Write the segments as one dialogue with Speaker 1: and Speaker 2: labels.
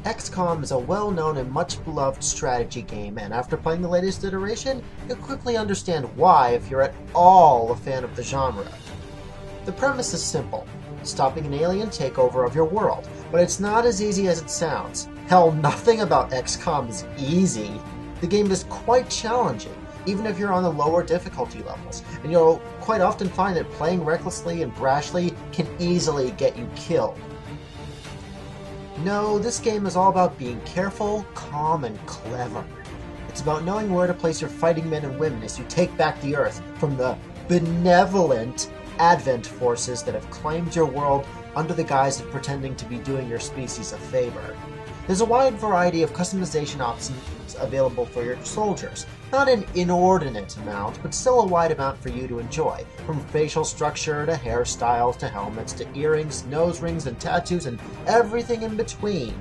Speaker 1: XCOM is a well-known and much-beloved strategy game, and after playing the latest iteration, you'll quickly understand why if you're at all a fan of the genre. The premise is simple: stopping an alien takeover of your world, but it's not as easy as it sounds. Hell, nothing about XCOM is easy. The game is quite challenging, even if you're on the lower difficulty levels, and you'll quite often find that playing recklessly and brashly can easily get you killed. No, this game is all about being careful, calm, and clever. It's about knowing where to place your fighting men and women as you take back the Earth from the benevolent Advent forces that have claimed your world under the guise of pretending to be doing your species a favor. There's a wide variety of customization options available for your soldiers. Not an inordinate amount, but still a wide amount for you to enjoy. From facial structure to hairstyles to helmets to earrings, nose rings, and tattoos, and everything in between.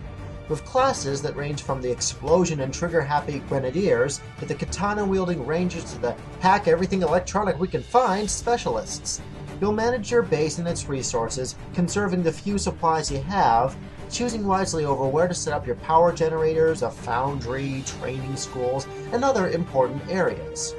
Speaker 1: With classes that range from the explosion and trigger-happy grenadiers to the katana-wielding rangers to the hack everything electronic we can find specialists. You'll manage your base and its resources, conserving the few supplies you have, choosing wisely over where to set up your power generators, a foundry, training schools, and other important areas.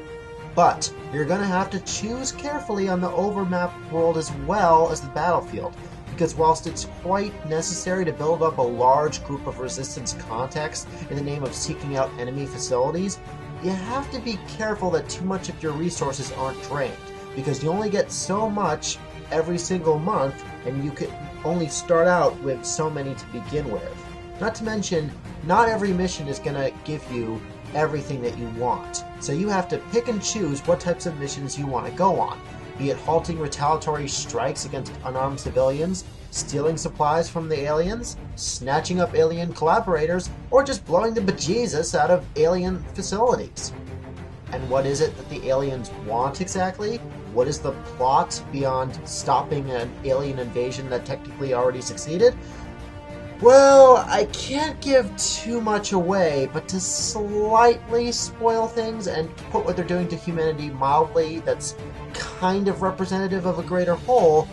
Speaker 1: But you're going to have to choose carefully on the overmapped world as well as the battlefield, because whilst it's quite necessary to build up a large group of resistance contacts in the name of seeking out enemy facilities, you have to be careful that too much of your resources aren't drained, because you only get so much every single month, and you can only start out with so many to begin with. Not to mention, not every mission is going to give you everything that you want, so you have to pick and choose what types of missions you want to go on, be it halting retaliatory strikes against unarmed civilians, stealing supplies from the aliens, snatching up alien collaborators, or just blowing the bejesus out of alien facilities. And what is it that the aliens want exactly? What is the plot beyond stopping an alien invasion that technically already succeeded? Well, I can't give too much away, but to slightly spoil things and put what they're doing to humanity mildly that's kind of representative of a greater whole,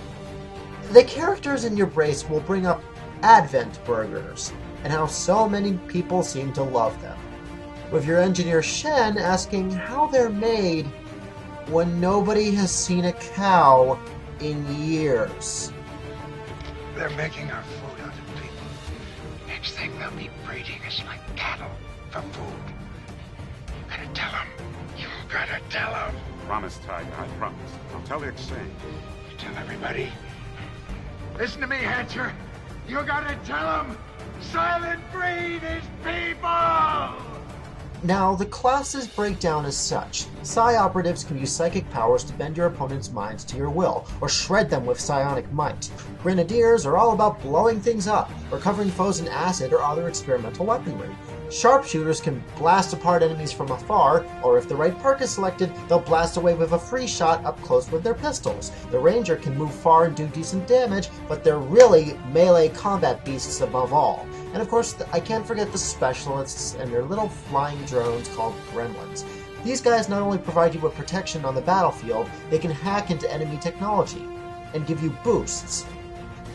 Speaker 1: the characters in your brace will bring up Advent burgers, and how so many people seem to love them. With your engineer Shen asking how they're made when nobody has seen a cow in years.
Speaker 2: They're making our food out of people. Next thing they'll be breeding us like cattle for food. You gotta tell them. You gotta tell them.
Speaker 3: Promise, Tiger, I promise. I'll tell the exchange.
Speaker 2: You tell everybody. Listen to me, Hatcher. You gotta tell them. Silent breed is people!
Speaker 1: Now, the classes break down as such. Psi operatives can use psychic powers to bend your opponent's minds to your will, or shred them with psionic might. Grenadiers are all about blowing things up, or covering foes in acid or other experimental weaponry. Sharpshooters can blast apart enemies from afar, or if the right perk is selected, they'll blast away with a free shot up close with their pistols. The ranger can move far and do decent damage, but they're really melee combat beasts above all. And of course, I can't forget the specialists and their little flying drones called gremlins. These guys not only provide you with protection on the battlefield, they can hack into enemy technology and give you boosts,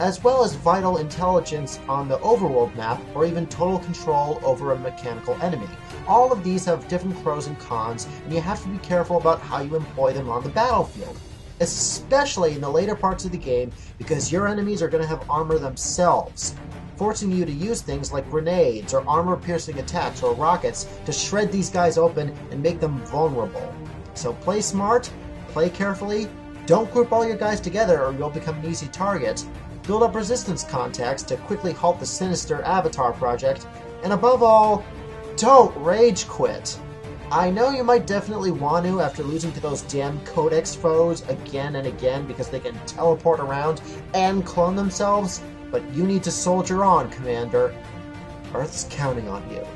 Speaker 1: as well as vital intelligence on the overworld map, or even total control over a mechanical enemy. All of these have different pros and cons, and you have to be careful about how you employ them on the battlefield, especially in the later parts of the game, because your enemies are going to have armor themselves, forcing you to use things like grenades or armor-piercing attacks or rockets to shred these guys open and make them vulnerable. So play smart, play carefully, don't group all your guys together or you'll become an easy target, build up resistance contacts to quickly halt the sinister Avatar project, and above all, don't rage quit. I know you might definitely want to after losing to those damn Codex foes again and again because they can teleport around and clone themselves, but you need to soldier on, Commander. Earth's counting on you.